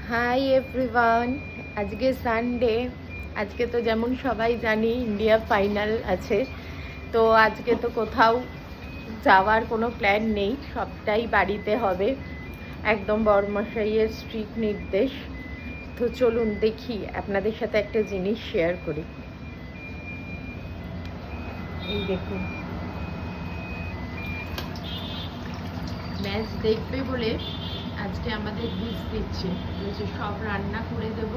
Hi everyone, আজকে Sunday. আজকে তো যেমন সবাই জানি ইন্ডিয়া ফাইনাল আছে, তো আজকে তো কোথাও যাওয়ার কোনো প্ল্যান নেই, সবটাই বাড়িতে হবে। একদম বড়মশাইয়ের স্ট্রিক্ট নির্দেশ। তো চলুন দেখি, আপনাদের সাথে একটা জিনিস শেয়ার করি। এই দেখুন, ম্যাচ দেখবে বলে আজকে আমাদের ডিশ দিচ্ছে, বলছে সব রান্না করে দেব,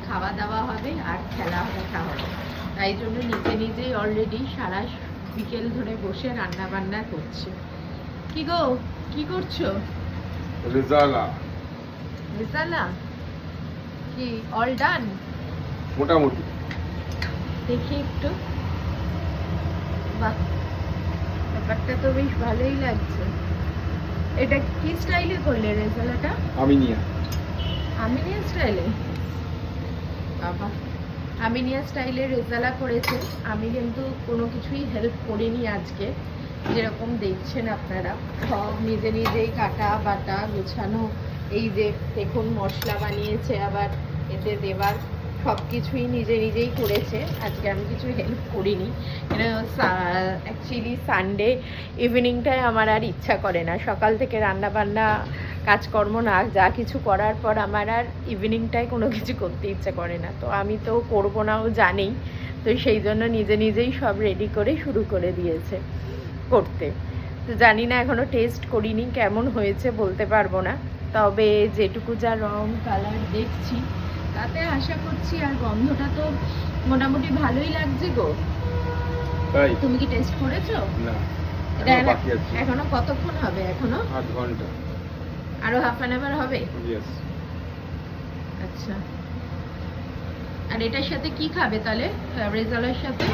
খাওয়া দাওয়া হবে আর খেলা দেখা হবে। তাই জন্য নিজে নিজেই অলরেডি সারা বিকেল ধরে বসে রান্না বান্না করছে। কি গো, কি করছো? রেজালা কি অল ডান? মোটামুটি দেখি একটু। বাহ, ব্যাপারটা তো বেশ ভালোই লাগছে। এটা কি স্টাইলে করলে রেজালাটা? আমিনিয়া স্টাইলে? বাবা, আমিনিয়া স্টাইলে রেজালা করেছে। আমি কিন্তু কোনো কিছুই হেল্প করিনি আজকে। যেরকম দেখছেন আপনারা, সব নিজে নিজেই কাটা বাটা গোছানো। এই যে দেখুন, মশলা বানিয়েছে, আবার এতে দেবার সব কিছুই নিজে নিজেই করেছে। আজকে আমি কিছু হেল্প করিনি, অ্যাকচুয়ালি সানডে ইভিনিংটায় আমার আর ইচ্ছা করে না। সকাল থেকে রান্না বান্না কাজকর্ম না যা কিছু করার পর আমার আর ইভিনিংটায় কোনো কিছু করতে ইচ্ছা করে না। তো আমি তো করবো না, ও জানেই। তো সেই জন্য নিজে নিজেই সব রেডি করে শুরু করে দিয়েছে করতে। তো জানি না, এখনও টেস্ট করিনি, কেমন হয়েছে বলতে পারবো না। তবে যেটুকু যা রং কালার দেখছি তাতে আশা করছি, আর গন্ধটা তো মোটামুটি ভালোই লাগছে গো। তুমি কি টেস্ট করেছো? না, এটা এখনো কতক্ষণ হবে? এখনো 8 ঘন্টা, আরো হাফ অ্যান আওয়ার হবে। আচ্ছা, আর এটার সাথে কি খাবে তাহলে রেজালার সাথে?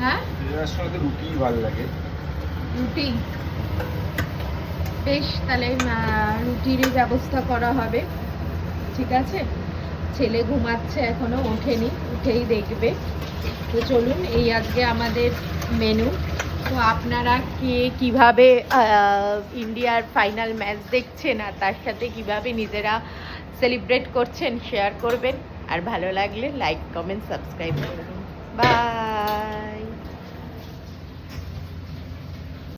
হ্যাঁ, এর সাথে রুটি ভালো লাগে। রুটি? বেশ, তাহলে রুটিরই ব্যবস্থা করা হবে। ঠিক আছে, ছেলে ঘুমাচ্ছে, এখনো ওঠেনি, উঠেই দেখবে। তো চলুন, এই আজকে আমাদের মেনু। তো আপনারা কিভাবে ইন্ডিয়ার ফাইনাল ম্যাচ দেখছেন আর তার সাথে কিভাবে নিজেরা সেলিব্রেট করছেন শেয়ার করবেন। আর ভালো লাগলে লাইক কমেন্ট সাবস্ক্রাইব করবেন। বাই।